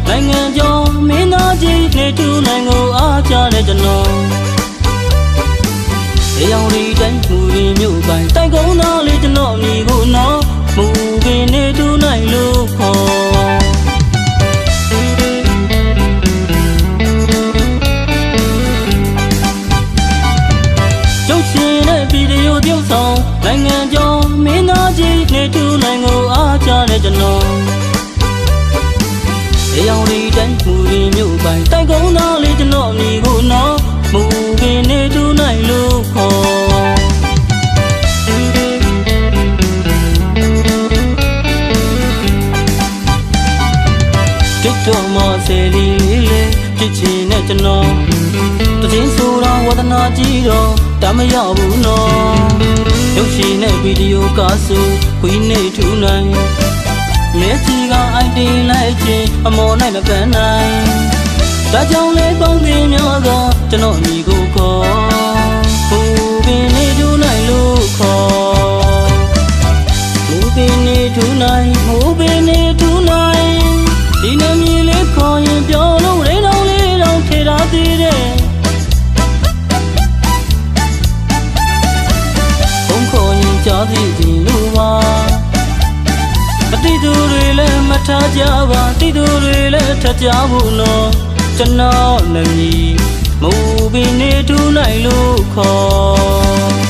နိုင်ငံကျော်မင်းသားကြီးနေထူနိုင်ကိုအားကြတဲ့ကျွန်တော်ရေရောင်ရီတိုင်းမူရင်းမြို့ပိုင်တိုက်ကုန်းသားလေးကျွန်တော်မိကိုနော်မူပင်နေထူနိုင်လို့ခေါ်ကျုပ်ရှင်တဲ့ဗီဒီယိုပြုဆောင်နိုင်ငံကျော်မင်းသားကြီးနေထူနိုင်ကိုအားကြတဲ့ကျွန်တော်ရေရောင်ရီတိုင်းမူရင်းမြို့ပိုင်တိုက်ကုန်းသားလေးကျွန်တော်မိကိုနော်မူပင်နေထူနိုင်လို့ခေါ်TikTok မှာဆယ်လီလေးလေးဖြစ်ချင်တဲ့ကျွန်တော်တခြင်းဆိုတာဝဒနာကြီးတော့တမရောက်ဘူးနော်ရုပ်ရှင်နဲ့ဗီဒီယိုကားဆိုခွေးနေထူနိုင်မျက်ကြီးကအိုက်တင်လိုက်ခြင်းအမော်နိုင်မပန်းနိုင်ဒါကြောင့်လေပုံသင်များကကျွန်တော်အမိကိုခေါ်ဘူပင်နေထူနိုင်လို့ခေါ်ဘူပင်နေထူနိုင်ဘူပင်နေထူနိုင်ဒီနမီလေးခေါ်ရင်ပြောလို့ရေတောင်လေးတောင်ထေထားသေးတယ်ဘုံခေါ်ရင်ကြားသိခြင်းလို့ပါမတိသူတွေလည်းမထားကြပါတိသူတွေလည်းထကြဘူးနော်ကျွန်တော်နမီမူပင်နေထူနိုင်လို့ခေါ်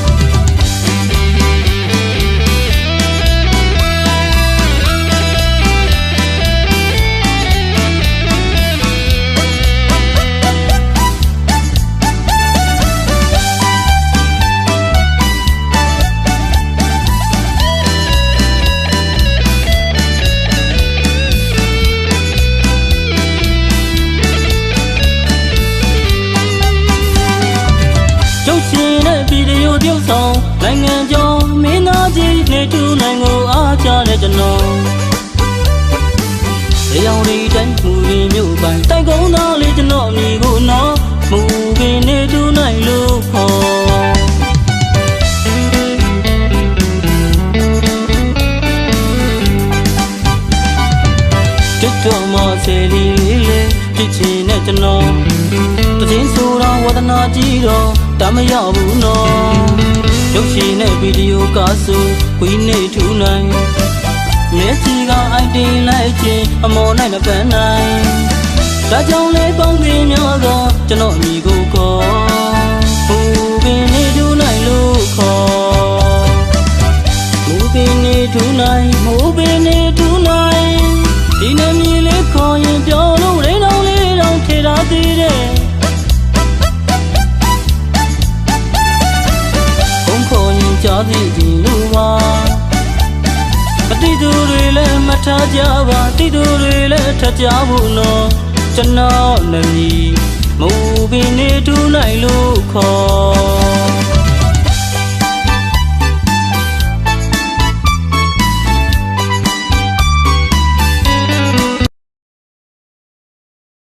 ပြုတ်ဆောင်နိုင်ငံကျော်မင်းသားကြီးနေထူနိုင်ကိုအားကြတဲ့ကျွန်တော်ရေရောင်ရီတိုင်းမူရင်းမြို့ပိုင်တိုက်ကုန်းသားလေးကျွန်တော်အမိကိုနော်မူပင်နေထူနိုင်လို့ခေါ်TikTok မှာဆယ်လီလေးလေးဖြစ်ချင်တဲ့ကျွန်တော်တခြင်းဆိုတာဝဒနာကြီးတော့တမရောက်ဘူးနော်ရုပ်ရှင်နဲ့ဗီဒီယိုကားဆိုခွေးနေထူနိုင်မျက်ကြီးကအိုက်တင်လိုက်ခြင်းအမော်နိုင်မပန်းနိုင်ဒါကြောင့်လေပုံသင်များကကျွန်တော်အမိကိုခေါ်ဘူပင်နေထူနိုင်လို့ခေါ်ဘူပင်နေထူနိုင်ဘူပင်နေထူနိုင်ဒီနမီလေးခေါ်ရင်ပြောလို့ရေတောင်လေးတောင်ထေထားသေးတယ်ကြားသိခြင်းလို့ပါမတိသူတွေလည်းမထားကြပါတိသူတွေလည်းထကြဘူးနော်ကျွန်တော်နမီမူပင်နေထူနိုင်လို့ခေါ်